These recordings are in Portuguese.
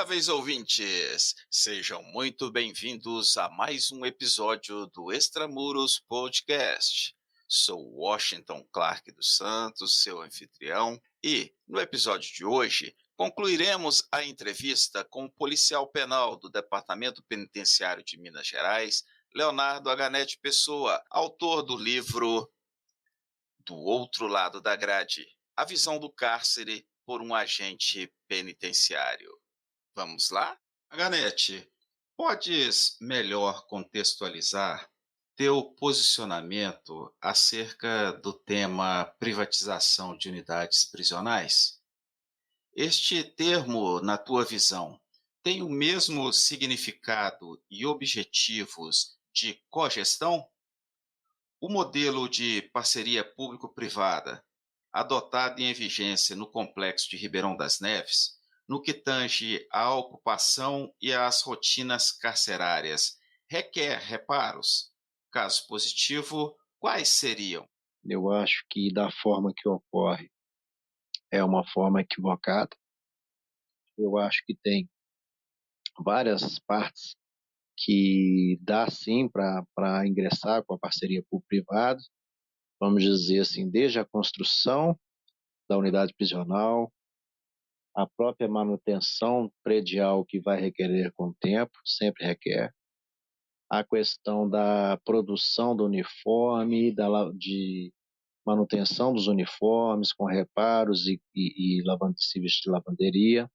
Amáveis ouvintes, sejam muito bem-vindos a mais um episódio do Extramuros Podcast. Sou Washington Clark dos Santos, seu anfitrião, e no episódio de hoje concluiremos a entrevista com o policial penal do Departamento Penitenciário de Minas Gerais, Leonardo Aganete Pessoa, autor do livro Do Outro Lado da Grade, a visão do cárcere por um agente penitenciário. Vamos lá? Aganete, podes melhor contextualizar teu posicionamento acerca do tema privatização de unidades prisionais? Este termo, na tua visão, tem o mesmo significado e objetivos de cogestão? O modelo de parceria público-privada, adotado em vigência no complexo de Ribeirão das Neves, no que tange à ocupação e às rotinas carcerárias, requer reparos? Caso positivo, quais seriam? Eu acho que da forma que ocorre é uma forma equivocada. Eu acho que tem várias partes que dá sim para ingressar com a parceria público-privada, vamos dizer assim, desde a construção da unidade prisional, a própria manutenção predial que vai requerer com o tempo, sempre requer, a questão da produção do uniforme, de manutenção dos uniformes com reparos e serviços de lavanderia,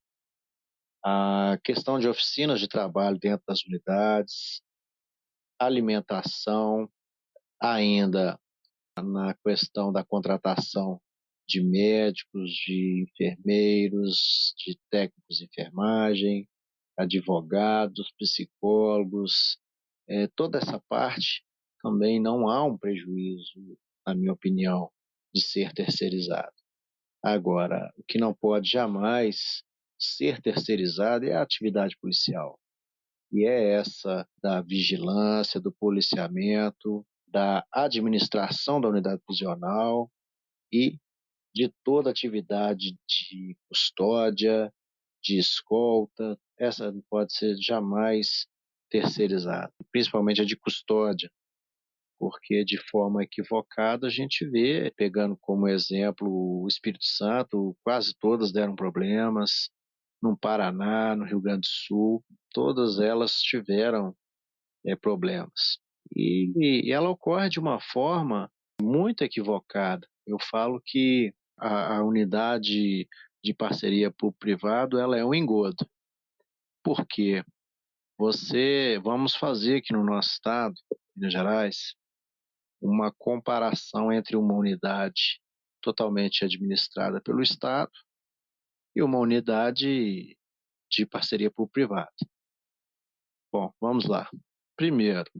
a questão de oficinas de trabalho dentro das unidades, alimentação, ainda na questão da contratação de médicos, de enfermeiros, de técnicos de enfermagem, advogados, psicólogos, toda essa parte também não há um prejuízo, na minha opinião, de ser terceirizado. Agora, o que não pode jamais ser terceirizado é a atividade policial. E é essa da vigilância, do policiamento, da administração da unidade prisional e de toda atividade de custódia, de escolta. Essa não pode ser jamais terceirizada, principalmente a de custódia, porque de forma equivocada a gente vê, pegando como exemplo o Espírito Santo, quase todas deram problemas, no Paraná, no Rio Grande do Sul, todas elas tiveram problemas. E ela ocorre de uma forma muito equivocada. Eu falo que a unidade de parceria público-privado ela é um engodo. Por quê? Vamos fazer aqui no nosso estado, Minas Gerais, uma comparação entre uma unidade totalmente administrada pelo Estado e uma unidade de parceria público-privada. Bom, vamos lá. Primeiro,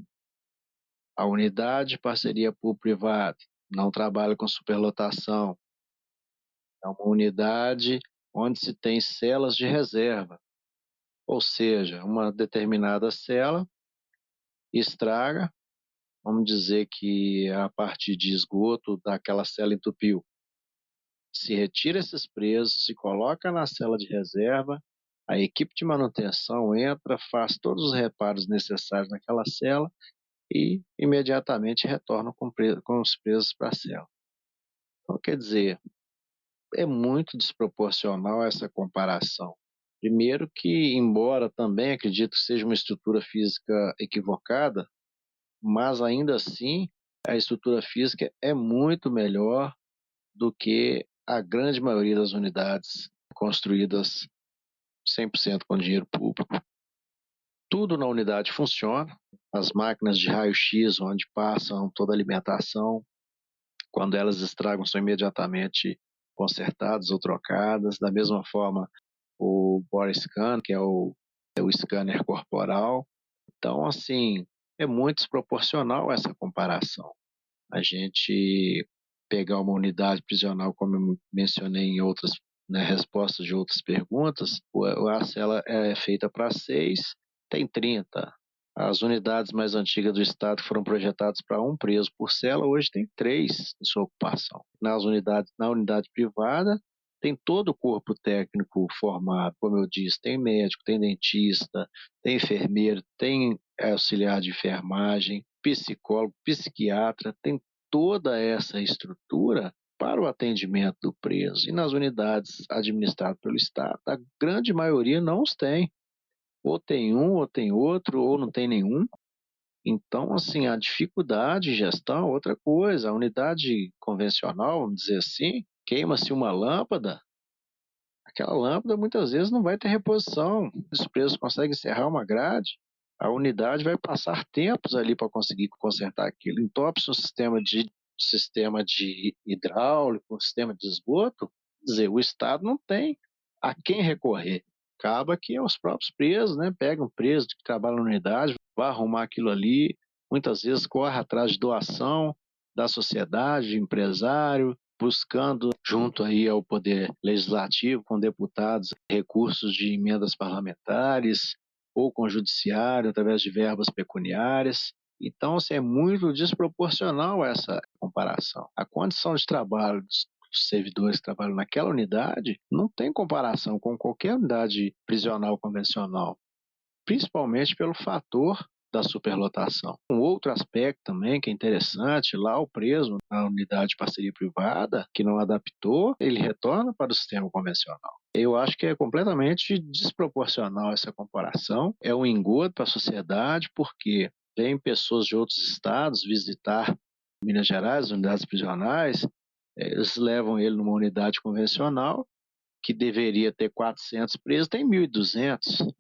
a unidade de parceria público-privada não trabalha com superlotação. É uma unidade onde se tem celas de reserva, ou seja, uma determinada cela estraga, vamos dizer que a partir de esgoto daquela cela entupiu. Se retira esses presos, se coloca na cela de reserva, a equipe de manutenção entra, faz todos os reparos necessários naquela cela e imediatamente retorna com os presos para a cela. Então, quer dizer, é muito desproporcional essa comparação. Primeiro que, embora também acredito que seja uma estrutura física equivocada, mas ainda assim a estrutura física é muito melhor do que a grande maioria das unidades construídas 100% com dinheiro público. Tudo na unidade funciona, as máquinas de raio-x onde passam toda a alimentação, quando elas estragam são imediatamente consertadas ou trocadas. Da mesma forma, o body scan, que é o scanner corporal. Então, assim, é muito desproporcional essa comparação. A gente pegar uma unidade prisional, como eu mencionei em outras respostas de outras perguntas, a cela é feita para 6, tem 30. As unidades mais antigas do estado foram projetadas para 1 preso por cela, hoje tem 3 em sua ocupação. Na unidade privada, tem todo o corpo técnico formado, como eu disse, tem médico, tem dentista, tem enfermeiro, tem auxiliar de enfermagem, psicólogo, psiquiatra, tem toda essa estrutura para o atendimento do preso. E nas unidades administradas pelo Estado, a grande maioria não os tem. Ou tem um, ou tem outro, ou não tem nenhum. Então, assim, a dificuldade de gestão é outra coisa. A unidade convencional, vamos dizer assim, queima-se uma lâmpada, aquela lâmpada muitas vezes não vai ter reposição. Os presos conseguem encerrar uma grade, a unidade vai passar tempos ali para conseguir consertar aquilo. Entope-se um sistema de hidráulico, um sistema de esgoto, quer dizer, o Estado não tem a quem recorrer. Acaba que é os próprios presos, né? Pegam um preso que trabalha na unidade, vai arrumar aquilo ali, muitas vezes corre atrás de doação da sociedade, de empresário, buscando, junto aí ao Poder Legislativo, com deputados, recursos de emendas parlamentares, ou com o Judiciário, através de verbas pecuniárias. Então, assim, é muito desproporcional essa comparação. A condição de trabalho dos servidores que trabalham naquela unidade não tem comparação com qualquer unidade prisional convencional, principalmente pelo fator da superlotação. Um outro aspecto também que é interessante, lá o preso na unidade de parceria privada, que não adaptou, ele retorna para o sistema convencional. Eu acho que é completamente desproporcional essa comparação, é um engodo para a sociedade, porque vêm pessoas de outros estados visitar Minas Gerais, unidades prisionais, eles levam ele numa unidade convencional, que deveria ter 400 presos, tem 1.200.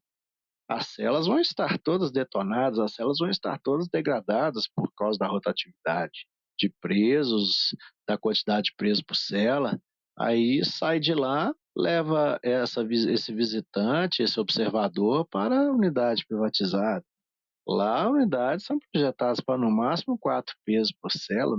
As celas vão estar todas detonadas, as celas vão estar todas degradadas por causa da rotatividade de presos, da quantidade de presos por cela. Aí sai de lá, leva esse visitante, esse observador para a unidade privatizada. Lá, a unidades são projetadas para no máximo 4 presos por cela,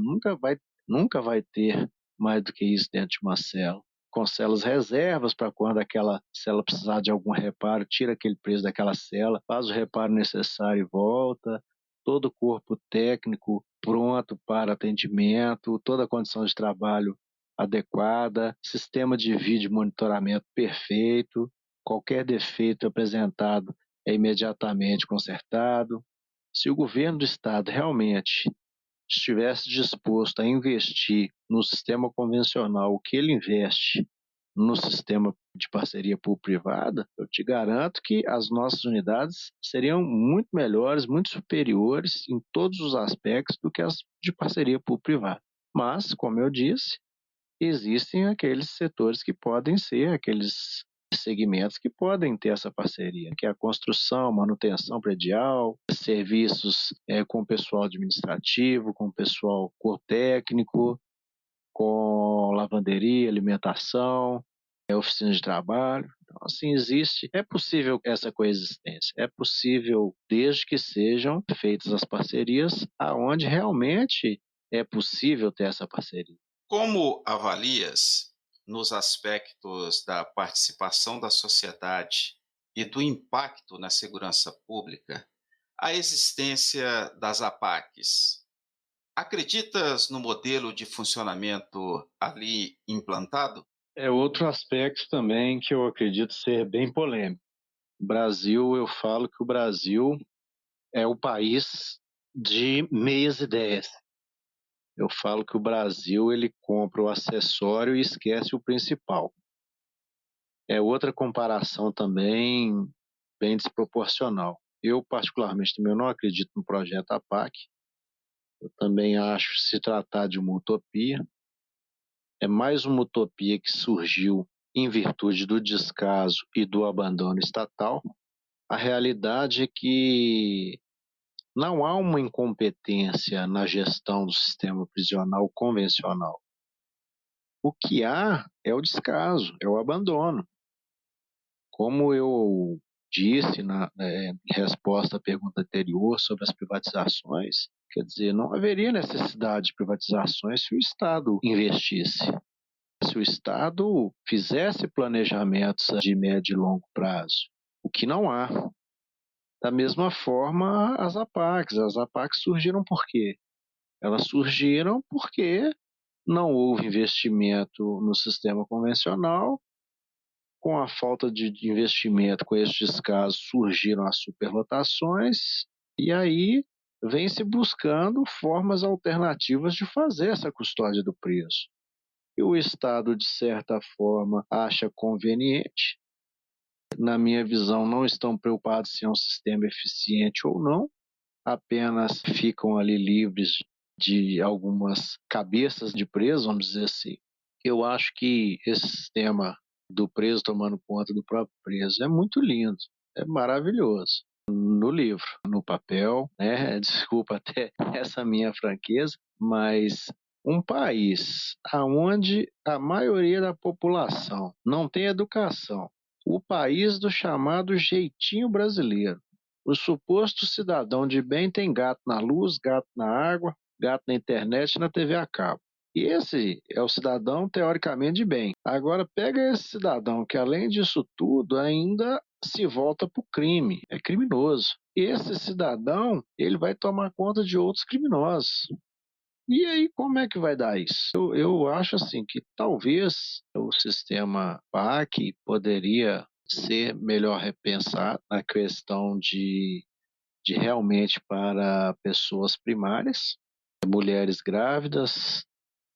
nunca vai ter mais do que isso dentro de uma cela. Com celas reservas para quando aquela cela precisar de algum reparo, tira aquele preso daquela cela, faz o reparo necessário e volta. Todo o corpo técnico pronto para atendimento, toda a condição de trabalho adequada, sistema de vídeo monitoramento perfeito, qualquer defeito apresentado é imediatamente consertado. Se o governo do estado realmente estivesse disposto a investir no sistema convencional o que ele investe no sistema de parceria público-privada, eu te garanto que as nossas unidades seriam muito melhores, muito superiores em todos os aspectos do que as de parceria público-privada. Mas, como eu disse, existem aqueles setores que podem ser, aqueles segmentos que podem ter essa parceria, que é a construção, manutenção predial, serviços com pessoal administrativo, com pessoal corpo técnico, com lavanderia, alimentação, oficina de trabalho. Então, assim, é possível essa coexistência, é possível desde que sejam feitas as parcerias aonde realmente é possível ter essa parceria. Como avalias, nos aspectos da participação da sociedade e do impacto na segurança pública, a existência das APACs? Acreditas no modelo de funcionamento ali implantado? É outro aspecto também que eu acredito ser bem polêmico. O Brasil, eu falo que o Brasil é o país de meias ideias. Eu falo que o Brasil ele compra o acessório e esquece o principal. É outra comparação também bem desproporcional. Eu, particularmente, também não acredito no projeto APAC. Eu também acho que se tratar de uma utopia. É mais uma utopia que surgiu em virtude do descaso e do abandono estatal. A realidade é que não há uma incompetência na gestão do sistema prisional convencional. O que há é o descaso, é o abandono. Como eu disse em resposta à pergunta anterior sobre as privatizações, quer dizer, não haveria necessidade de privatizações se o Estado investisse. Se o Estado fizesse planejamentos de médio e longo prazo, o que não há. Da mesma forma, as APACs. As APACs surgiram por quê? Elas surgiram porque não houve investimento no sistema convencional. Com a falta de investimento, com estes casos, surgiram as superlotações, e aí vem se buscando formas alternativas de fazer essa custódia do preço. E o Estado, de certa forma, acha conveniente. Na minha visão, não estão preocupados se é um sistema eficiente ou não, apenas ficam ali livres de algumas cabeças de preso, vamos dizer assim. Eu acho que esse sistema do preso tomando conta do próprio preso é muito lindo, é maravilhoso. No livro, no papel, né? Desculpa até essa minha franqueza, mas um país onde a maioria da população não tem educação, o país do chamado jeitinho brasileiro. O suposto cidadão de bem tem gato na luz, gato na água, gato na internet e na TV a cabo. E esse é o cidadão teoricamente de bem. Agora pega esse cidadão que, além disso tudo, ainda se volta para o crime, é criminoso. Esse cidadão, ele vai tomar conta de outros criminosos. E aí, como é que vai dar isso? Eu acho assim que talvez o sistema PAC poderia ser melhor repensado na questão de realmente para pessoas primárias, mulheres grávidas,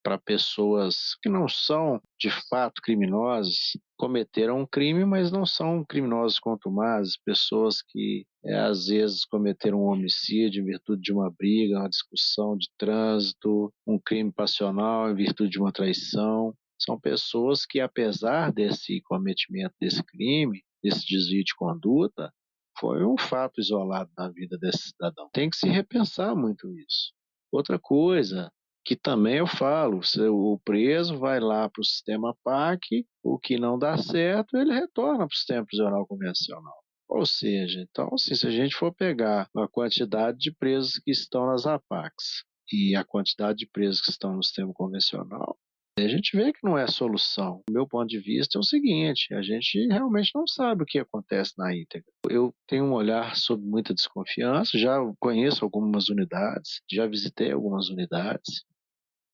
para pessoas que não são de fato criminosas, cometeram um crime, mas não são criminosos contumazes, pessoas que às vezes cometeram um homicídio em virtude de uma briga, uma discussão de trânsito, um crime passional em virtude de uma traição. São pessoas que, apesar desse cometimento desse crime, desse desvio de conduta, foi um fato isolado na vida desse cidadão. Tem que se repensar muito isso. Outra coisa, que também eu falo, o preso vai lá para o sistema PAC, o que não dá certo, ele retorna para o sistema prisional convencional. Ou seja, então, assim, se a gente for pegar a quantidade de presos que estão nas APACs e a quantidade de presos que estão no sistema convencional, a gente vê que não é solução. Do meu ponto de vista é o seguinte, a gente realmente não sabe o que acontece na íntegra. Eu tenho um olhar sob muita desconfiança, já conheço algumas unidades, já visitei algumas unidades.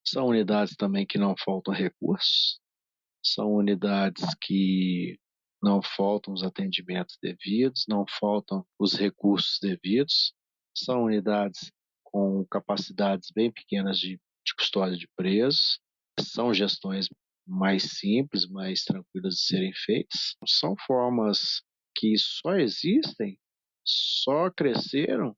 São unidades também que não faltam recursos, são unidades que não faltam os atendimentos devidos, não faltam os recursos devidos, são unidades com capacidades bem pequenas de custódia de presos, são gestões mais simples, mais tranquilas de serem feitas, são formas que só existem, só cresceram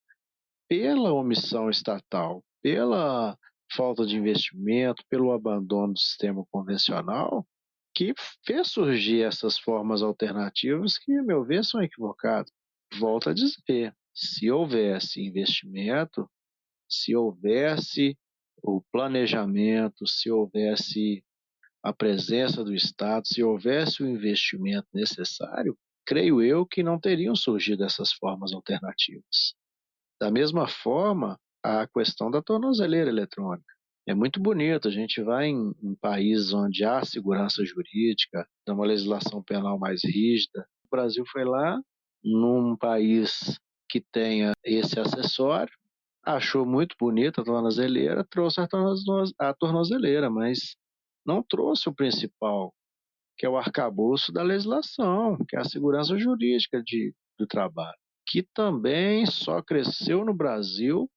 pela omissão estatal, pela falta de investimento, pelo abandono do sistema convencional, que fez surgir essas formas alternativas que, a meu ver, são equivocadas. Volto a dizer, se houvesse investimento, se houvesse o planejamento, se houvesse a presença do Estado, se houvesse o investimento necessário, creio eu que não teriam surgido essas formas alternativas. Da mesma forma, a questão da tornozeleira eletrônica. É muito bonito, a gente vai em países onde há segurança jurídica, tem uma legislação penal mais rígida. O Brasil foi lá, num país que tenha esse acessório, achou muito bonita a tornozeleira, trouxe a tornozeleira, mas não trouxe o principal, que é o arcabouço da legislação, que é a segurança jurídica do trabalho, que também só cresceu no Brasil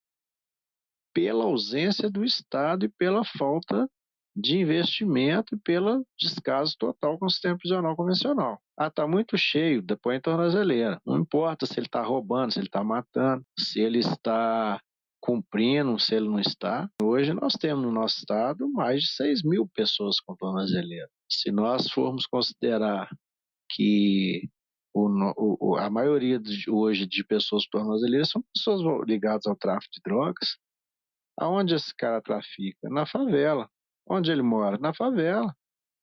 pela ausência do Estado e pela falta de investimento e pelo descaso total com o sistema prisional convencional. Ah, está muito cheio, depois em tornozeleira. Não importa se ele está roubando, se ele está matando, se ele está cumprindo, se ele não está. Hoje nós temos no nosso estado mais de 6.000 pessoas com tornozeleira. Se nós formos considerar que a maioria hoje de pessoas com tornozeleira são pessoas ligadas ao tráfico de drogas. Aonde esse cara trafica? Na favela. Onde ele mora? Na favela.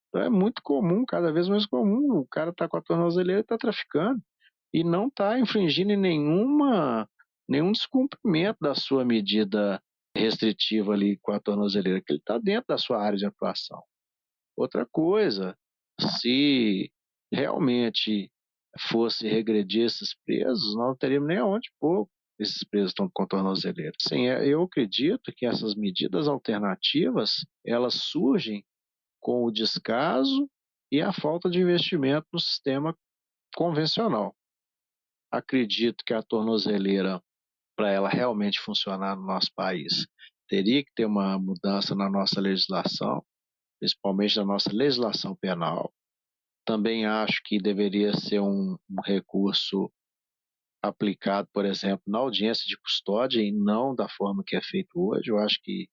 Então é muito comum, cada vez mais comum, o cara tá com a tornozeleira e tá traficando. E não tá infringindo em nenhum descumprimento da sua medida restritiva ali com a tornozeleira, que ele tá dentro da sua área de atuação. Outra coisa, se realmente fosse regredir esses presos, nós não teríamos nem aonde pôr. esses presos estão com tornozeleira. Sim, eu acredito que essas medidas alternativas, elas surgem com o descaso e a falta de investimento no sistema convencional. Acredito que a tornozeleira, para ela realmente funcionar no nosso país, teria que ter uma mudança na nossa legislação, principalmente na nossa legislação penal. Também acho que deveria ser um recurso aplicado, por exemplo, na audiência de custódia e não da forma que é feito hoje. Eu acho que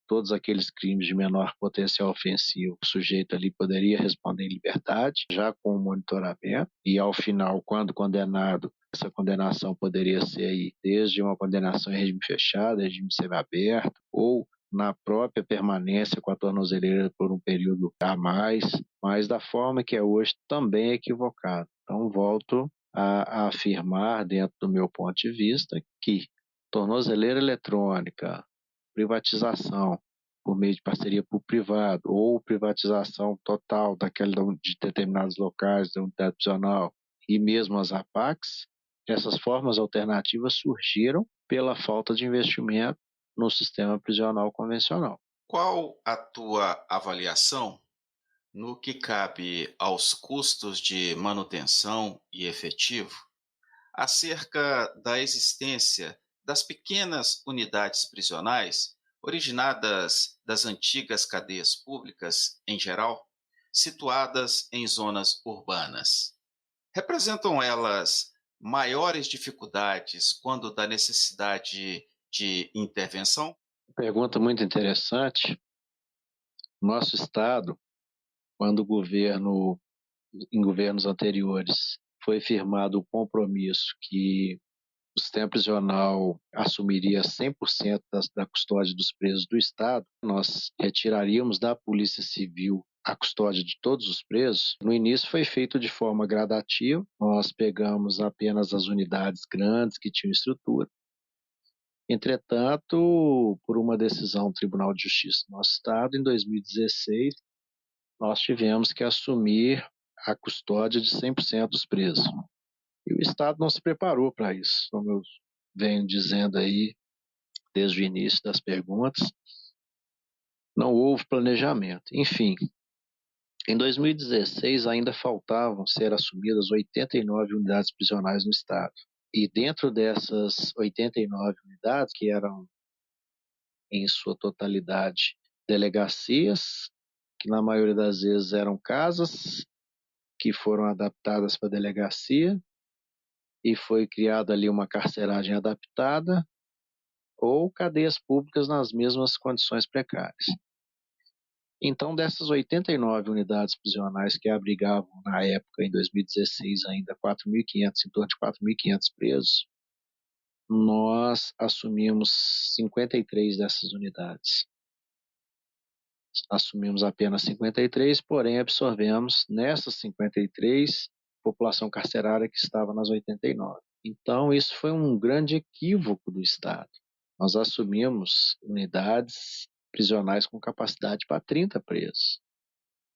todos aqueles crimes de menor potencial ofensivo, o sujeito ali poderia responder em liberdade, já com o monitoramento, e ao final, quando condenado, essa condenação poderia ser aí desde uma condenação em regime fechado, regime semiaberto, ou na própria permanência com a tornozeleira por um período a mais, mas da forma que é hoje também é equivocado. Então, volto a afirmar, dentro do meu ponto de vista, que tornozeleira eletrônica, privatização por meio de parceria público-privado ou privatização total de determinados locais da unidade prisional e mesmo as APACs, essas formas alternativas surgiram pela falta de investimento no sistema prisional convencional. Qual a tua avaliação no que cabe aos custos de manutenção e efetivo acerca da existência das pequenas unidades prisionais originadas das antigas cadeias públicas em geral, situadas em zonas urbanas? Representam elas maiores dificuldades quando da necessidade de intervenção? Pergunta muito interessante. Nosso Estado, quando em governos anteriores, foi firmado o compromisso que o sistema prisional assumiria 100% da custódia dos presos do Estado, nós retiraríamos da Polícia Civil a custódia de todos os presos. No início foi feito de forma gradativa, nós pegamos apenas as unidades grandes que tinham estrutura. Entretanto, por uma decisão do Tribunal de Justiça do nosso Estado, em 2016, nós tivemos que assumir a custódia de 100% dos presos. E o Estado não se preparou para isso, como eu venho dizendo aí desde o início das perguntas, não houve planejamento. Enfim, em 2016 ainda faltavam ser assumidas 89 unidades prisionais no Estado. E dentro dessas 89 unidades, que eram em sua totalidade delegacias, que na maioria das vezes eram casas que foram adaptadas para delegacia, e foi criada ali uma carceragem adaptada, ou cadeias públicas nas mesmas condições precárias. Então, dessas 89 unidades prisionais que abrigavam, na época, em 2016, ainda 4.500, em torno de 4.500 presos, nós assumimos 53 dessas unidades. Assumimos apenas 53, porém absorvemos nessas 53 população carcerária que estava nas 89. Então, isso foi um grande equívoco do Estado. Nós assumimos unidades prisionais com capacidade para 30 presos,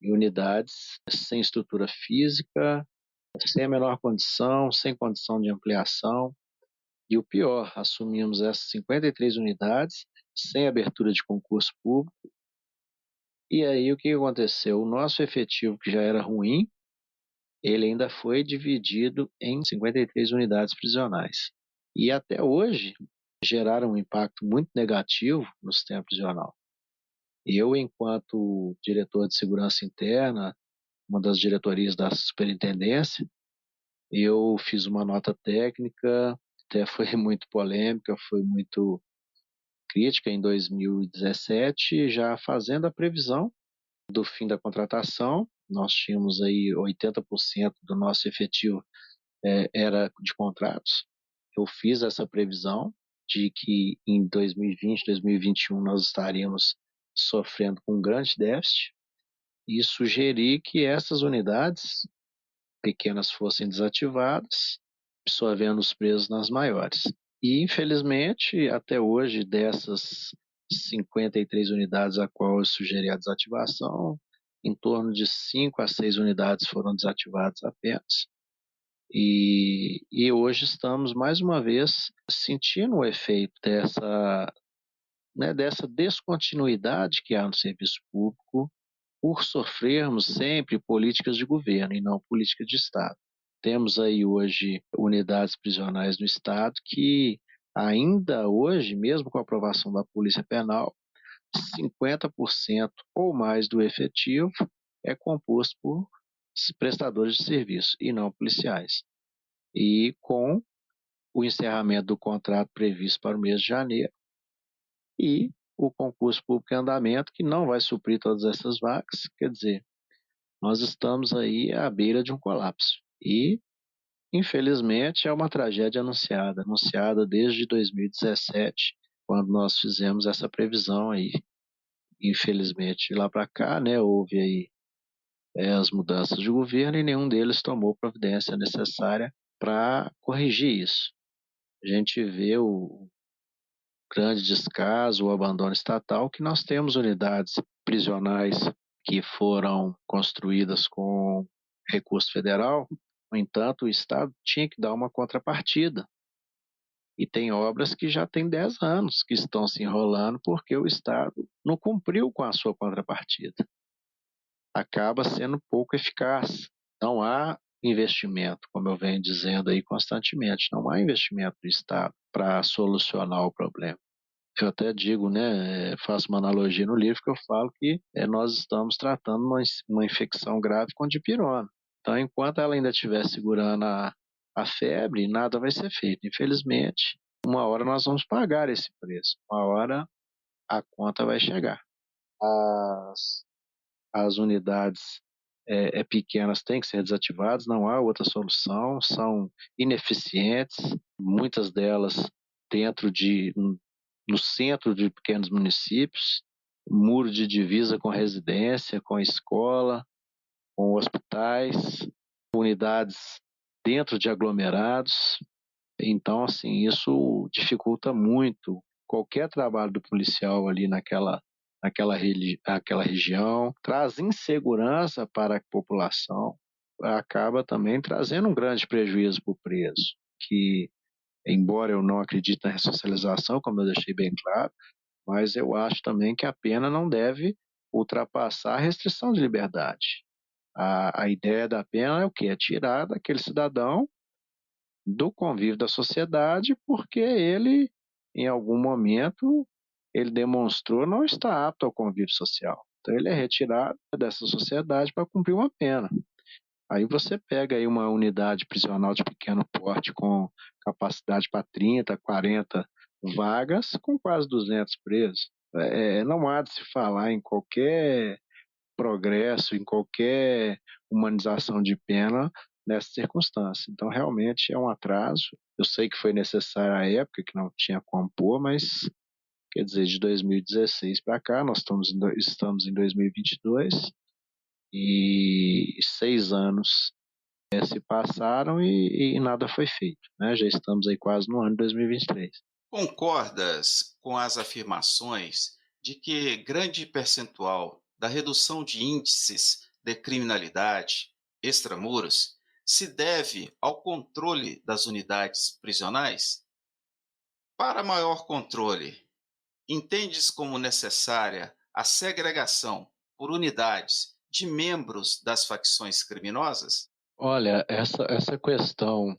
e unidades sem estrutura física, sem a menor condição, sem condição de ampliação. E o pior, assumimos essas 53 unidades sem abertura de concurso público. E aí o que aconteceu? O nosso efetivo, que já era ruim, ele ainda foi dividido em 53 unidades prisionais. E até hoje geraram um impacto muito negativo no sistema prisional. Eu, enquanto diretor de segurança interna, uma das diretorias da superintendência, eu fiz uma nota técnica, até foi muito polêmica, foi muito crítica em 2017, já fazendo a previsão do fim da contratação. Nós tínhamos aí 80% do nosso efetivo era de contratos. Eu fiz essa previsão de que em 2020, 2021 nós estaríamos sofrendo com um grande déficit e sugeri que essas unidades pequenas fossem desativadas, absorvendo os presos nas maiores. E, infelizmente, até hoje, dessas 53 unidades a qual eu sugeri a desativação, em torno de 5 a 6 unidades foram desativadas apenas. E hoje estamos, mais uma vez, sentindo o efeito dessa descontinuidade que há no serviço público por sofrermos sempre políticas de governo e não política de Estado. Temos aí hoje unidades prisionais no Estado que ainda hoje, mesmo com a aprovação da Polícia Penal, 50% ou mais do efetivo é composto por prestadores de serviço e não policiais. E com o encerramento do contrato previsto para o mês de janeiro e o concurso público em andamento, que não vai suprir todas essas vagas, quer dizer, nós estamos aí à beira de um colapso. E, infelizmente, é uma tragédia anunciada desde 2017, quando nós fizemos essa previsão aí. Infelizmente, de lá para cá, né, houve aí as mudanças de governo e nenhum deles tomou providência necessária para corrigir isso. A gente vê o grande descaso, o abandono estatal, que nós temos unidades prisionais que foram construídas com recurso federal. No entanto, o Estado tinha que dar uma contrapartida. E tem obras que já têm 10 anos que estão se enrolando porque o Estado não cumpriu com a sua contrapartida. Acaba sendo pouco eficaz. Não há investimento, como eu venho dizendo aí constantemente, não há investimento do Estado para solucionar o problema. Eu até digo, né, faço uma analogia no livro que eu falo que nós estamos tratando uma infecção grave com dipirona. Então, enquanto ela ainda estiver segurando a febre, nada vai ser feito. Infelizmente, uma hora nós vamos pagar esse preço, uma hora a conta vai chegar. As unidades pequenas têm que ser desativadas, não há outra solução, são ineficientes, muitas delas no centro de pequenos municípios, muro de divisa com residência, com escola, com hospitais, unidades dentro de aglomerados. Então, assim, isso dificulta muito qualquer trabalho do policial ali aquela região, traz insegurança para a população, acaba também trazendo um grande prejuízo para o preso, que, embora eu não acredite na ressocialização, como eu deixei bem claro, mas eu acho também que a pena não deve ultrapassar a restrição de liberdade. A ideia da pena é o quê? É tirar daquele cidadão do convívio da sociedade, porque ele, em algum momento, ele demonstrou não estar apto ao convívio social. Então ele é retirado dessa sociedade para cumprir uma pena. Aí você pega aí uma unidade prisional de pequeno porte com capacidade para 30, 40 vagas, com quase 200 presos. Não há de se falar em qualquer progresso, em qualquer humanização de pena nessa circunstância. Então, realmente é um atraso. Eu sei que foi necessário à época, que não tinha como pôr, mas quer dizer, de 2016 para cá, nós estamos em 2022 e 6 anos se passaram e nada foi feito, né? Já estamos aí quase no ano de 2023. Concordas com as afirmações de que grande percentual da redução de índices de criminalidade extramuros se deve ao controle das unidades prisionais? Para maior controle, entendes como necessária a segregação por unidades de membros das facções criminosas? Olha, essa questão,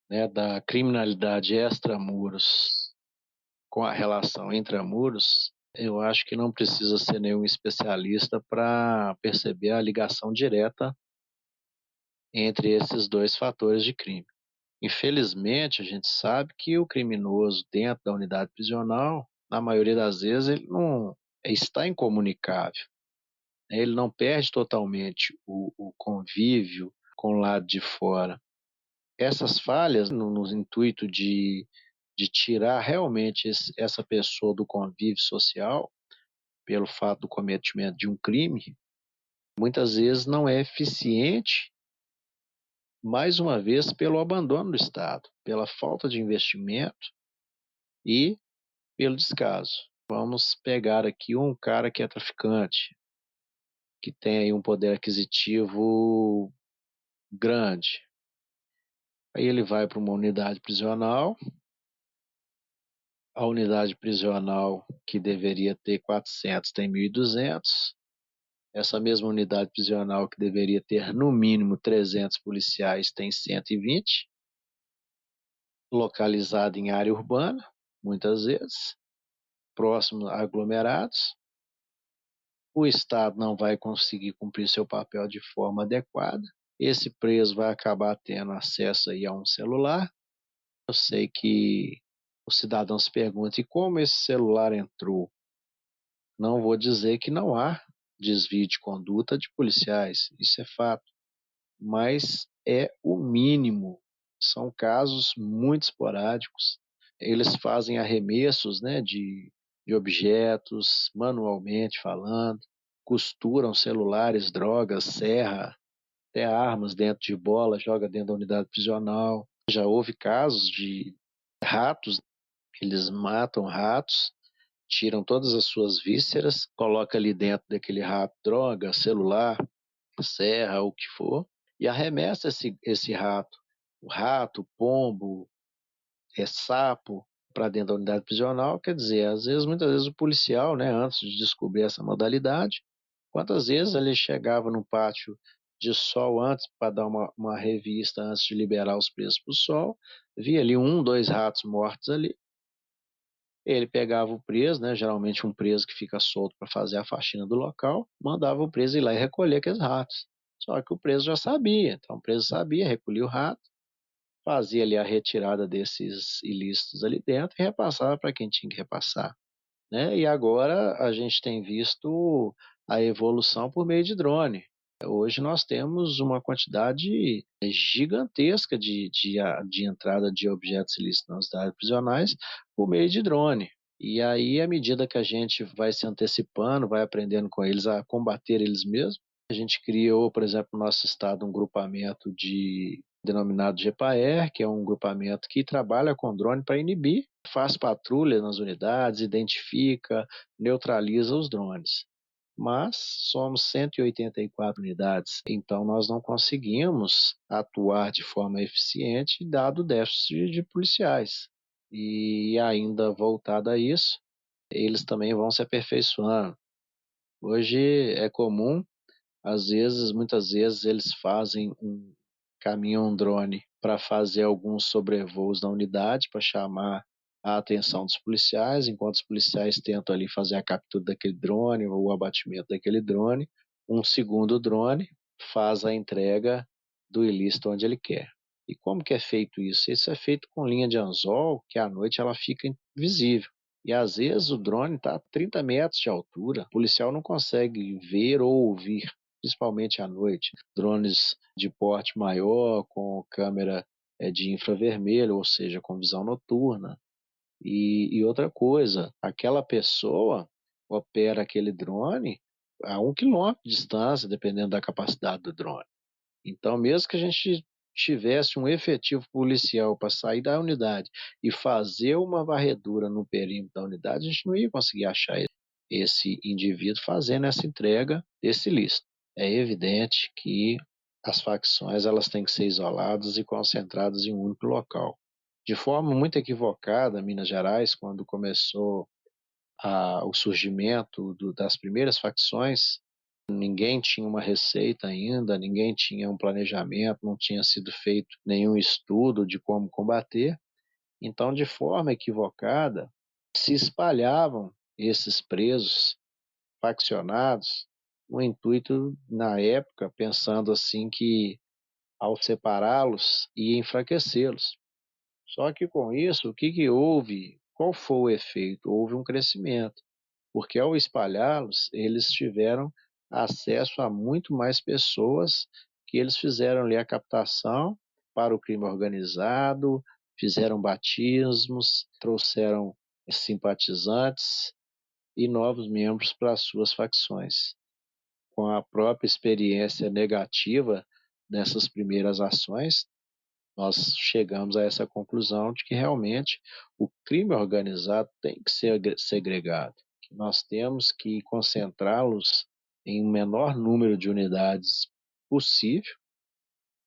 né, da criminalidade extramuros com a relação intramuros, eu acho que não precisa ser nenhum especialista para perceber a ligação direta entre esses dois fatores de crime. Infelizmente, a gente sabe que o criminoso dentro da unidade prisional, na maioria das vezes, ele não está incomunicável, né? Ele não perde totalmente o convívio com o lado de fora. Essas falhas, no intuito de tirar realmente essa pessoa do convívio social, pelo fato do cometimento de um crime, muitas vezes não é eficiente, mais uma vez, pelo abandono do Estado, pela falta de investimento e pelo descaso. Vamos pegar aqui um cara que é traficante, que tem aí um poder aquisitivo grande. Aí ele vai para uma unidade prisional, a unidade prisional que deveria ter 400 tem 1.200. Essa mesma unidade prisional que deveria ter no mínimo 300 policiais tem 120, localizada em área urbana, muitas vezes, próximo a aglomerados. O Estado não vai conseguir cumprir seu papel de forma adequada. Esse preso vai acabar tendo acesso aí a um celular. Eu sei que o cidadão se pergunta, e como esse celular entrou? Não vou dizer que não há desvio de conduta de policiais, isso é fato, mas é o mínimo. São casos muito esporádicos. Eles fazem arremessos, né, de objetos, manualmente falando, costuram celulares, drogas, serra, até armas dentro de bola, joga dentro da unidade prisional. Já houve casos de ratos, eles matam ratos, tiram todas as suas vísceras, coloca ali dentro daquele rato droga, celular, serra, o que for, e arremessa esse rato. O rato, pombo, sapo, para dentro da unidade prisional. Quer dizer, às vezes, muitas vezes o policial, né, antes de descobrir essa modalidade, quantas vezes ele chegava no pátio de sol antes para dar uma revista antes de liberar os presos para o sol, via ali um, dois ratos mortos ali, ele pegava o preso, né, geralmente um preso que fica solto para fazer a faxina do local, mandava o preso ir lá e recolher aqueles ratos. Só que o preso já sabia, então o preso sabia, recolhia o rato, fazia ali a retirada desses ilícitos ali dentro e repassava para quem tinha que repassar, né? E agora a gente tem visto a evolução por meio de drone. Hoje nós temos uma quantidade gigantesca de entrada de objetos ilícitos nas cidades prisionais por meio de drone. E aí, à medida que a gente vai se antecipando, vai aprendendo com eles a combater eles mesmos, a gente criou, por exemplo, no nosso estado, um grupamento denominado GEPAER, que é um grupamento que trabalha com drone para inibir, faz patrulha nas unidades, identifica, neutraliza os drones. Mas somos 184 unidades, então nós não conseguimos atuar de forma eficiente, dado o déficit de policiais. E ainda voltado a isso, eles também vão se aperfeiçoando. Hoje é comum, às vezes, muitas vezes, eles fazem um caminhão drone para fazer alguns sobrevoos na unidade para chamar a atenção dos policiais, enquanto os policiais tentam ali fazer a captura daquele drone ou o abatimento daquele drone, um segundo drone faz a entrega do ilícito onde ele quer. E como que é feito isso? Isso é feito com linha de anzol, que à noite ela fica invisível. E às vezes o drone está a 30 metros de altura, o policial não consegue ver ou ouvir, principalmente à noite. Drones de porte maior, com câmera de infravermelho, ou seja, com visão noturna. E outra coisa, aquela pessoa opera aquele drone a 1 quilômetro de distância, dependendo da capacidade do drone. Então, mesmo que a gente tivesse um efetivo policial para sair da unidade e fazer uma varredura no perímetro da unidade, a gente não ia conseguir achar esse indivíduo fazendo essa entrega desse ilícito. É evidente que as facções elas têm que ser isoladas e concentradas em um único local. De forma muito equivocada, Minas Gerais, quando começou o surgimento das primeiras facções, ninguém tinha uma receita ainda, ninguém tinha um planejamento, não tinha sido feito nenhum estudo de como combater. Então, de forma equivocada, se espalhavam esses presos faccionados, no intuito, na época, pensando assim que ao separá-los ia enfraquecê-los. Só que com isso, o que houve? Qual foi o efeito? Houve um crescimento, porque ao espalhá-los, eles tiveram acesso a muito mais pessoas que eles fizeram ali a captação para o crime organizado, fizeram batismos, trouxeram simpatizantes e novos membros para as suas facções. Com a própria experiência negativa dessas primeiras ações, nós chegamos a essa conclusão de que realmente o crime organizado tem que ser segregado, que nós temos que concentrá-los em um menor número de unidades possível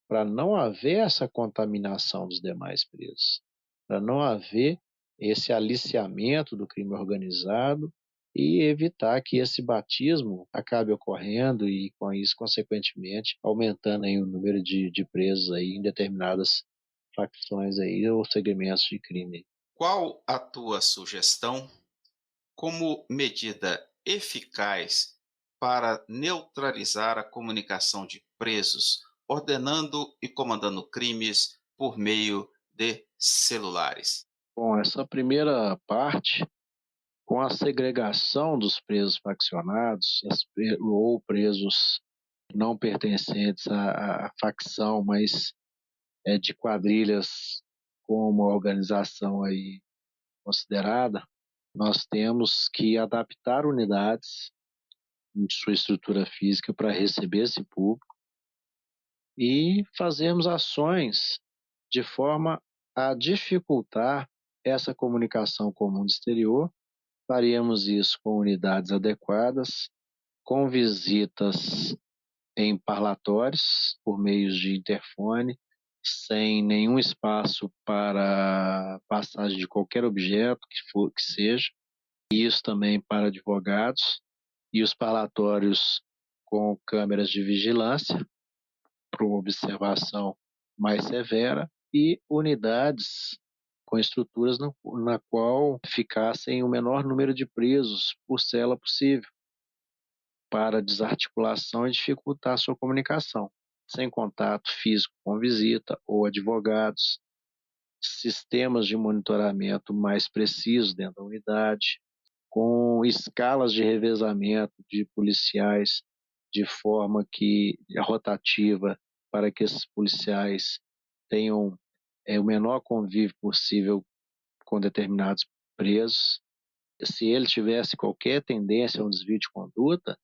para não haver essa contaminação dos demais presos, para não haver esse aliciamento do crime organizado e evitar que esse batismo acabe ocorrendo e, com isso, consequentemente, aumentando aí o número de presos aí em determinadas facções aí ou segmentos de crime. Qual a tua sugestão como medida eficaz para neutralizar a comunicação de presos, ordenando e comandando crimes por meio de celulares? Bom, essa primeira parte, com a segregação dos presos faccionados ou presos não pertencentes à facção, mas de quadrilhas com uma organização aí considerada, nós temos que adaptar unidades em sua estrutura física para receber esse público e fazermos ações de forma a dificultar essa comunicação com o mundo exterior. Faríamos isso com unidades adequadas, com visitas em parlatórios, por meios de interfone, sem nenhum espaço para passagem de qualquer objeto que seja, e isso também para advogados, e os parlatórios com câmeras de vigilância para uma observação mais severa e unidades com estruturas na qual ficassem o menor número de presos por cela possível, para desarticulação e dificultar a sua comunicação, sem contato físico com visita ou advogados, sistemas de monitoramento mais precisos dentro da unidade, com escalas de revezamento de policiais de forma que rotativa para que esses policiais tenham o menor convívio possível com determinados presos. Se ele tivesse qualquer tendência a um desvio de conduta,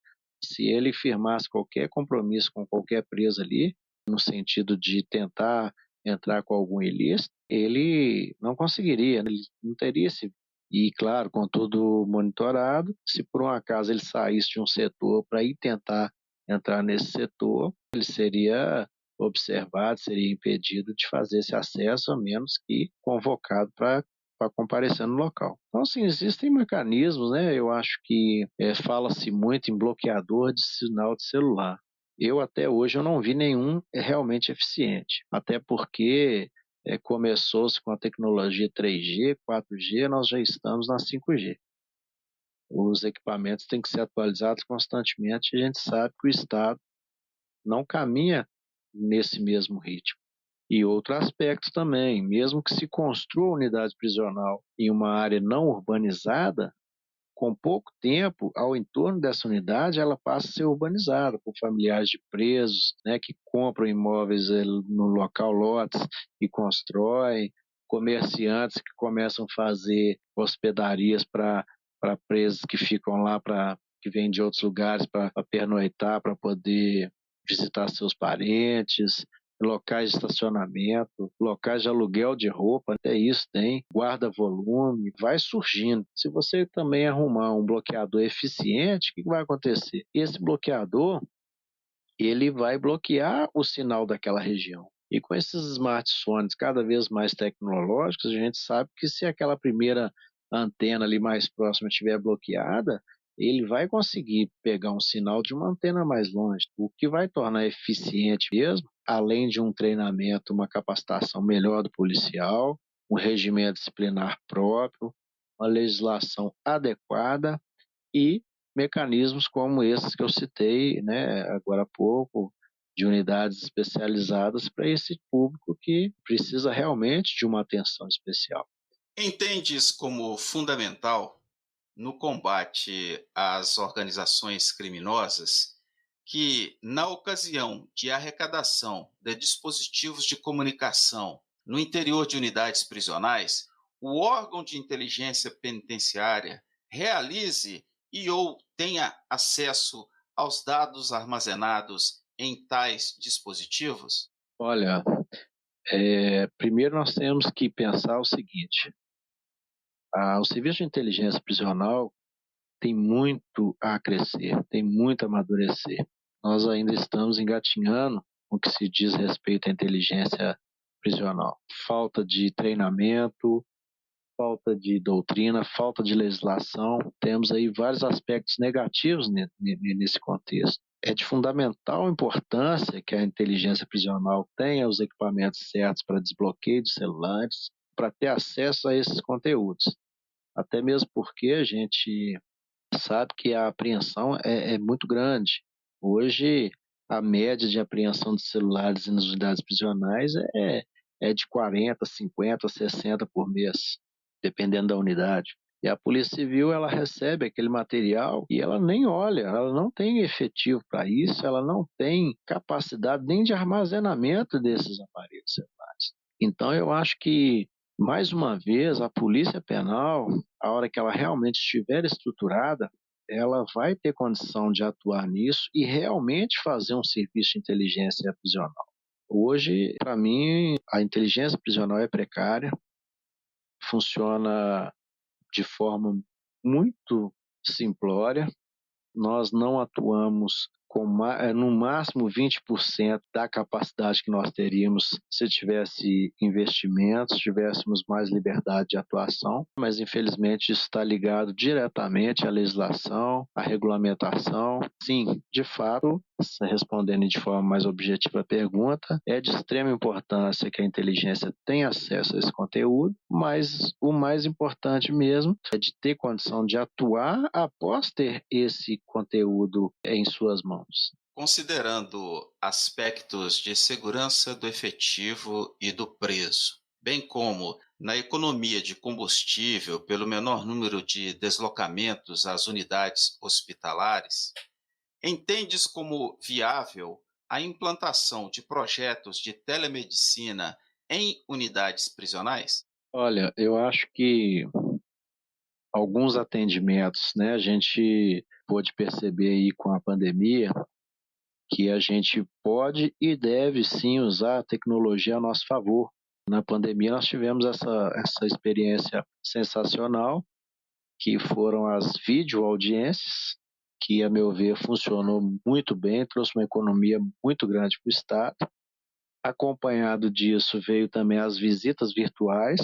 se ele firmasse qualquer compromisso com qualquer preso ali, no sentido de tentar entrar com algum ilícito, ele não conseguiria, ele não teria esse. E, claro, com tudo monitorado, se por um acaso ele saísse de um setor para ir tentar entrar nesse setor, ele seria observado, seria impedido de fazer esse acesso, a menos que convocado para comparecer no local. Então, assim, existem mecanismos, né? Eu acho que fala-se muito em bloqueador de sinal de celular. Eu até hoje eu não vi nenhum realmente eficiente, até porque começou-se com a tecnologia 3G, 4G, nós já estamos na 5G. Os equipamentos têm que ser atualizados constantemente e a gente sabe que o Estado não caminha nesse mesmo ritmo. E outro aspecto também, mesmo que se construa unidade prisional em uma área não urbanizada, com pouco tempo, ao entorno dessa unidade, ela passa a ser urbanizada por familiares de presos, né, que compram imóveis no local, lotes, e constroem, comerciantes que começam a fazer hospedarias para presos que ficam lá, que vêm de outros lugares para pernoitar, para poder visitar seus parentes, locais de estacionamento, locais de aluguel de roupa, até isso tem, guarda-volume, vai surgindo. Se você também arrumar um bloqueador eficiente, o que vai acontecer? Esse bloqueador, ele vai bloquear o sinal daquela região. E com esses smartphones cada vez mais tecnológicos, a gente sabe que se aquela primeira antena ali mais próxima estiver bloqueada, ele vai conseguir pegar um sinal de uma antena mais longe, o que vai tornar eficiente mesmo, além de um treinamento, uma capacitação melhor do policial, um regimento disciplinar próprio, uma legislação adequada e mecanismos como esses que eu citei, né, agora há pouco, de unidades especializadas para esse público que precisa realmente de uma atenção especial. Entendes como fundamental no combate às organizações criminosas que, na ocasião de arrecadação de dispositivos de comunicação no interior de unidades prisionais, o órgão de inteligência penitenciária realize e ou tenha acesso aos dados armazenados em tais dispositivos? Olha, primeiro nós temos que pensar o seguinte: o serviço de inteligência prisional tem muito a crescer, tem muito a amadurecer. Nós ainda estamos engatinhando no que se diz respeito à inteligência prisional. Falta de treinamento, falta de doutrina, falta de legislação. Temos aí vários aspectos negativos nesse contexto. É de fundamental importância que a inteligência prisional tenha os equipamentos certos para desbloqueio de celulares, para ter acesso a esses conteúdos. Até mesmo porque a gente sabe que a apreensão é muito grande. Hoje, a média de apreensão de celulares nas unidades prisionais é de 40, 50, 60 por mês, dependendo da unidade. E a Polícia Civil, ela recebe aquele material e ela nem olha, ela não tem efetivo para isso, ela não tem capacidade nem de armazenamento desses aparelhos celulares. Então, eu acho que, mais uma vez, a Polícia Penal, a hora que ela realmente estiver estruturada, ela vai ter condição de atuar nisso e realmente fazer um serviço de inteligência prisional. Hoje, para mim, a inteligência prisional é precária, funciona de forma muito simplória. Nós não atuamos com no máximo 20% da capacidade que nós teríamos se tivesse investimentos, tivéssemos mais liberdade de atuação, mas infelizmente isso está ligado diretamente à legislação, à regulamentação. Sim, de fato, respondendo de forma mais objetiva a pergunta, é de extrema importância que a inteligência tenha acesso a esse conteúdo, mas o mais importante mesmo é de ter condição de atuar após ter esse conteúdo em suas mãos. Considerando aspectos de segurança do efetivo e do preso, bem como na economia de combustível pelo menor número de deslocamentos às unidades hospitalares, entendes como viável a implantação de projetos de telemedicina em unidades prisionais? Olha, eu acho que alguns atendimentos, né, a gente pôde perceber aí com a pandemia que a gente pode e deve sim usar a tecnologia a nosso favor. Na pandemia nós tivemos essa experiência sensacional, que foram as videoaudiências, que a meu ver funcionou muito bem, trouxe uma economia muito grande para o Estado. Acompanhado disso veio também as visitas virtuais,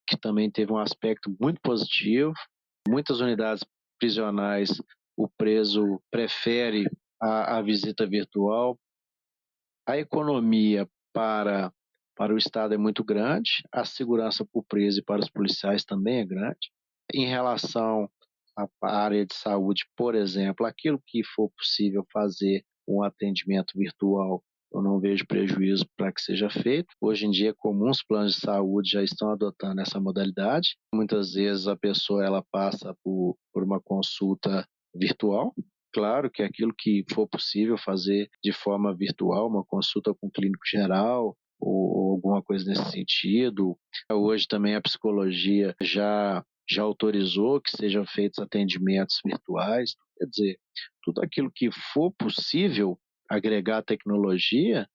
que também teve um aspecto muito positivo. Muitas unidades prisionais, o preso prefere a visita virtual. A economia para o Estado é muito grande, a segurança para o preso e para os policiais também é grande. Em relação à área de saúde, por exemplo, aquilo que for possível fazer um atendimento virtual, eu não vejo prejuízo para que seja feito. Hoje em dia, comuns planos de saúde já estão adotando essa modalidade. Muitas vezes a pessoa ela passa por uma consulta virtual. Claro que aquilo que for possível fazer de forma virtual, uma consulta com o clínico geral ou alguma coisa nesse sentido. Hoje também a psicologia já autorizou que sejam feitos atendimentos virtuais. Quer dizer, tudo aquilo que for possível agregar tecnologia,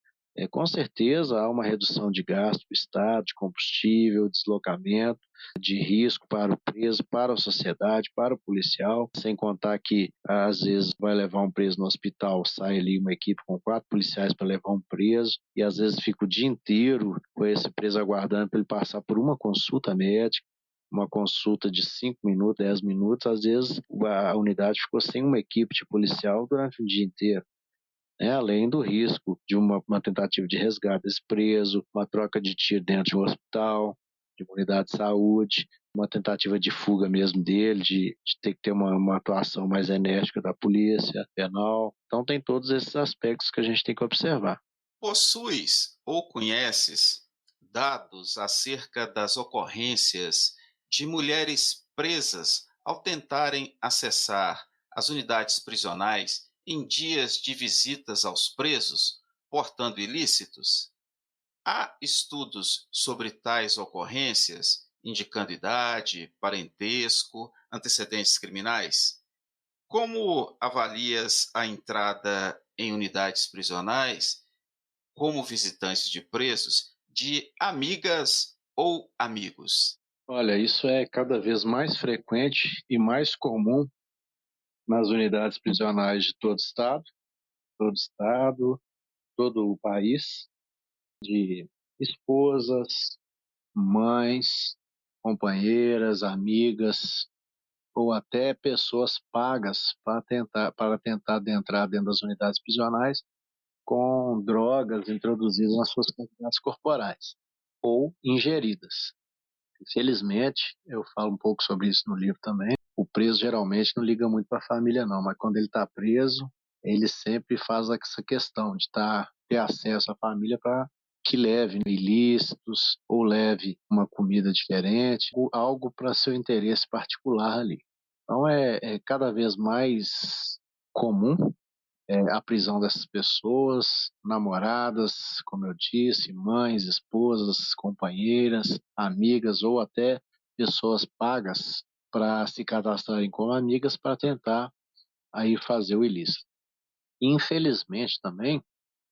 com certeza há uma redução de gasto do Estado, de combustível, deslocamento, de risco para o preso, para a sociedade, para o policial, sem contar que às vezes vai levar um preso no hospital, sai ali uma equipe com 4 policiais para levar um preso, e às vezes fica o dia inteiro com esse preso aguardando para ele passar por uma consulta médica, uma consulta de 5 minutos, 10 minutos, às vezes a unidade ficou sem uma equipe de policial durante o dia inteiro. Além do risco de uma tentativa de resgate desse preso, uma troca de tiro dentro de um hospital, de uma unidade de saúde, uma tentativa de fuga mesmo dele, de ter que ter uma atuação mais enérgica da polícia penal. Então tem todos esses aspectos que a gente tem que observar. Possuis ou conheces dados acerca das ocorrências de mulheres presas ao tentarem acessar as unidades prisionais em dias de visitas aos presos, portando ilícitos? Há estudos sobre tais ocorrências, indicando idade, parentesco, antecedentes criminais? Como avalias a entrada em unidades prisionais como visitantes de presos de amigas ou amigos? Olha, isso é cada vez mais frequente e mais comum nas unidades prisionais de todo estado, todo o país, de esposas, mães, companheiras, amigas, ou até pessoas pagas para tentar adentrar dentro das unidades prisionais com drogas introduzidas nas suas cavidades corporais ou ingeridas. Infelizmente, eu falo um pouco sobre isso no livro também. O preso geralmente não liga muito para a família, não, mas quando ele está preso, ele sempre faz essa questão de ter acesso à família para que leve ilícitos ou leve uma comida diferente, ou algo para seu interesse particular ali. Então é cada vez mais comum a prisão dessas pessoas, namoradas, como eu disse, mães, esposas, companheiras, amigas ou até pessoas pagas para se cadastrarem como amigas para tentar aí fazer o ilícito. Infelizmente também,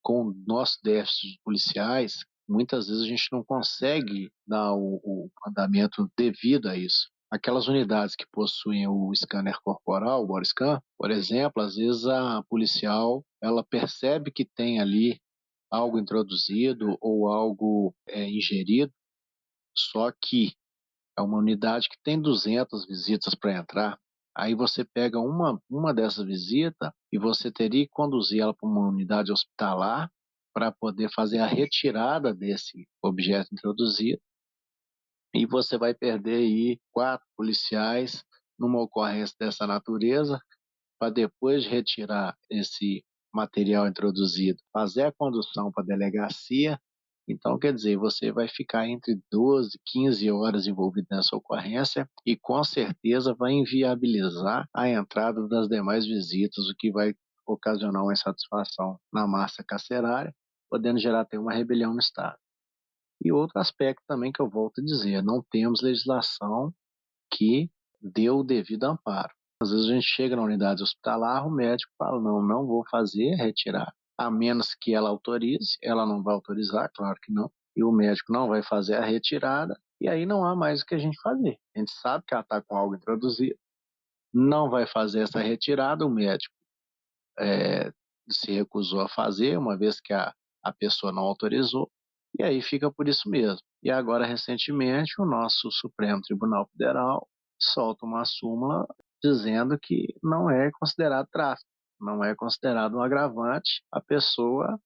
com o nosso déficit policiais, muitas vezes a gente não consegue dar o andamento devido a isso. Aquelas unidades que possuem o scanner corporal, o body scan, por exemplo, às vezes a policial ela percebe que tem ali algo introduzido ou algo ingerido, só que é uma unidade que tem 200 visitas para entrar. Aí você pega uma dessas visitas e você teria que conduzir ela para uma unidade hospitalar para poder fazer a retirada desse objeto introduzido. E você vai perder aí 4 policiais numa ocorrência dessa natureza para depois de retirar esse material introduzido, fazer a condução para a delegacia. Então, quer dizer, você vai ficar entre 12 e 15 horas envolvido nessa ocorrência e com certeza vai inviabilizar a entrada das demais visitas, o que vai ocasionar uma insatisfação na massa carcerária, podendo gerar até uma rebelião no Estado. E outro aspecto também que eu volto a dizer, não temos legislação que dê o devido amparo. Às vezes a gente chega na unidade hospitalar, o médico fala, não, não vou fazer, retirar. A menos que ela autorize, ela não vai autorizar, claro que não. E o médico não vai fazer a retirada, e aí não há mais o que a gente fazer. A gente sabe que ela está com algo introduzido, não vai fazer essa retirada, o médico é, se recusou a fazer, uma vez que a pessoa não autorizou, e aí fica por isso mesmo. E agora, recentemente, o nosso Supremo Tribunal Federal solta uma súmula dizendo que não é considerado tráfico, não é considerado um agravante a pessoa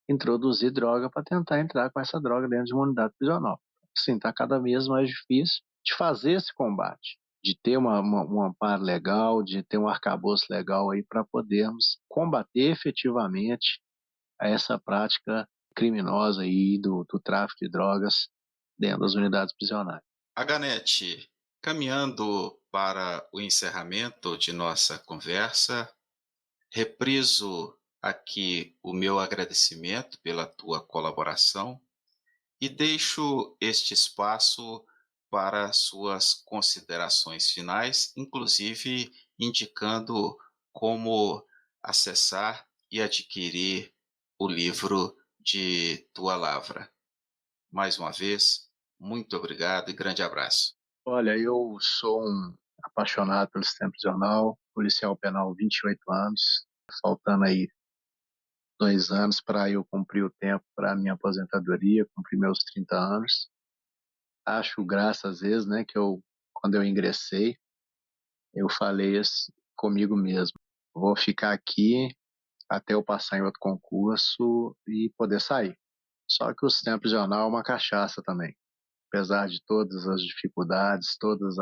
introduzir droga para tentar entrar com essa droga dentro de uma unidade prisional. Sim, está cada vez mais difícil de fazer esse combate, de ter um amparo legal, de ter um arcabouço legal aí para podermos combater efetivamente essa prática criminosa aí do tráfico de drogas dentro das unidades prisionais. Aganete, caminhando para o encerramento de nossa conversa, repriso aqui o meu agradecimento pela tua colaboração e deixo este espaço para suas considerações finais, inclusive indicando como acessar e adquirir o livro de tua lavra. Mais uma vez, muito obrigado e grande abraço. Olha, eu sou um apaixonado pelo sistema prisional, policial penal 28 anos, faltando aí 2 anos para eu cumprir o tempo para a minha aposentadoria, cumprir meus 30 anos. Acho graça às vezes, né, que quando eu ingressei, eu falei comigo mesmo, vou ficar aqui até eu passar em outro concurso e poder sair. Só que o sistema prisional é uma cachaça também. Apesar de todas as dificuldades, todas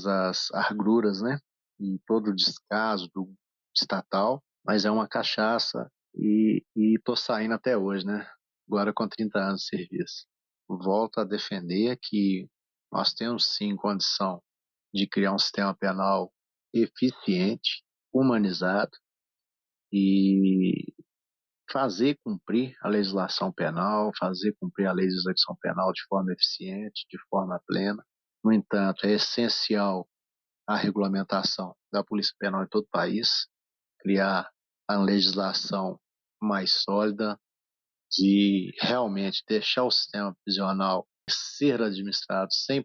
as agruras, né? E todo o descaso do estatal, mas é uma cachaça e tô saindo até hoje, né? Agora com 30 anos de serviço. Volto a defender que nós temos sim condição de criar um sistema penal eficiente, humanizado e fazer cumprir a legislação penal, fazer cumprir a lei de execução penal de forma eficiente, de forma plena. No entanto, é essencial a regulamentação da Polícia Penal em todo o país, criar a legislação mais sólida, de realmente deixar o sistema prisional ser administrado 100%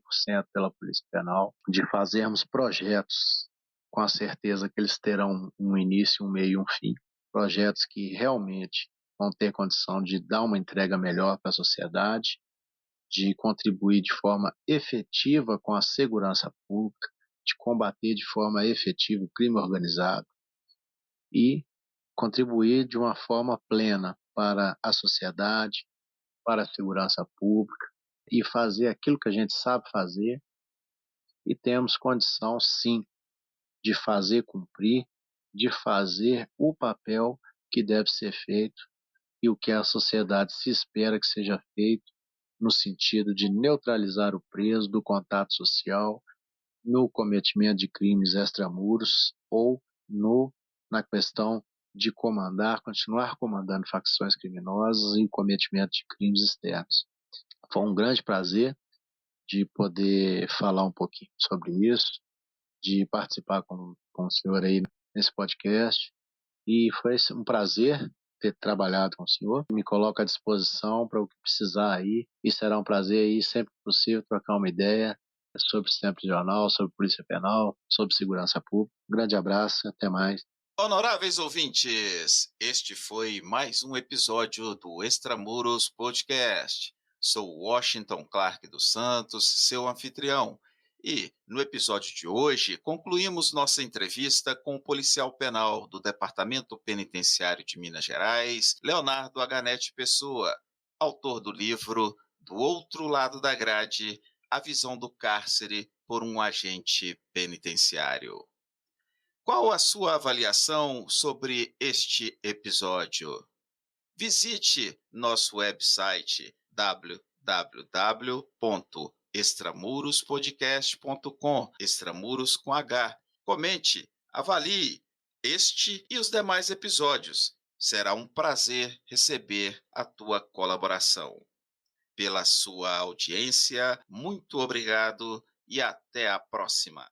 pela Polícia Penal, de fazermos projetos com a certeza que eles terão um início, um meio e um fim, projetos que realmente vão ter condição de dar uma entrega melhor para a sociedade, de contribuir de forma efetiva com a segurança pública, de combater de forma efetiva o crime organizado e contribuir de uma forma plena para a sociedade, para a segurança pública e fazer aquilo que a gente sabe fazer e temos condição, sim, de fazer cumprir, de fazer o papel que deve ser feito e o que a sociedade se espera que seja feito no sentido de neutralizar o preso do contato social, no cometimento de crimes extramuros ou na questão de continuar comandando facções criminosas e o cometimento de crimes externos. Foi um grande prazer de poder falar um pouquinho sobre isso, de participar com o senhor aí nesse podcast. E foi um prazer ter trabalhado com o senhor. Me coloco à disposição para o que precisar aí. E será um prazer aí, sempre que possível, trocar uma ideia sobre sistema prisional, sobre polícia penal, sobre segurança pública. Um grande abraço, até mais. Honoráveis ouvintes, este foi mais um episódio do Extramuros Podcast. Sou Washington Clark dos Santos, seu anfitrião. E, no episódio de hoje, concluímos nossa entrevista com o policial penal do Departamento Penitenciário de Minas Gerais, Leonardo Aganete Pessoa, autor do livro Do Outro Lado da Grade, A Visão do Cárcere por um Agente Penitenciário. Qual a sua avaliação sobre este episódio? Visite nosso website www.extramurospodcast.com, extramuros com H. Comente, avalie este e os demais episódios. Será um prazer receber a tua colaboração. Pela sua audiência, muito obrigado e até a próxima.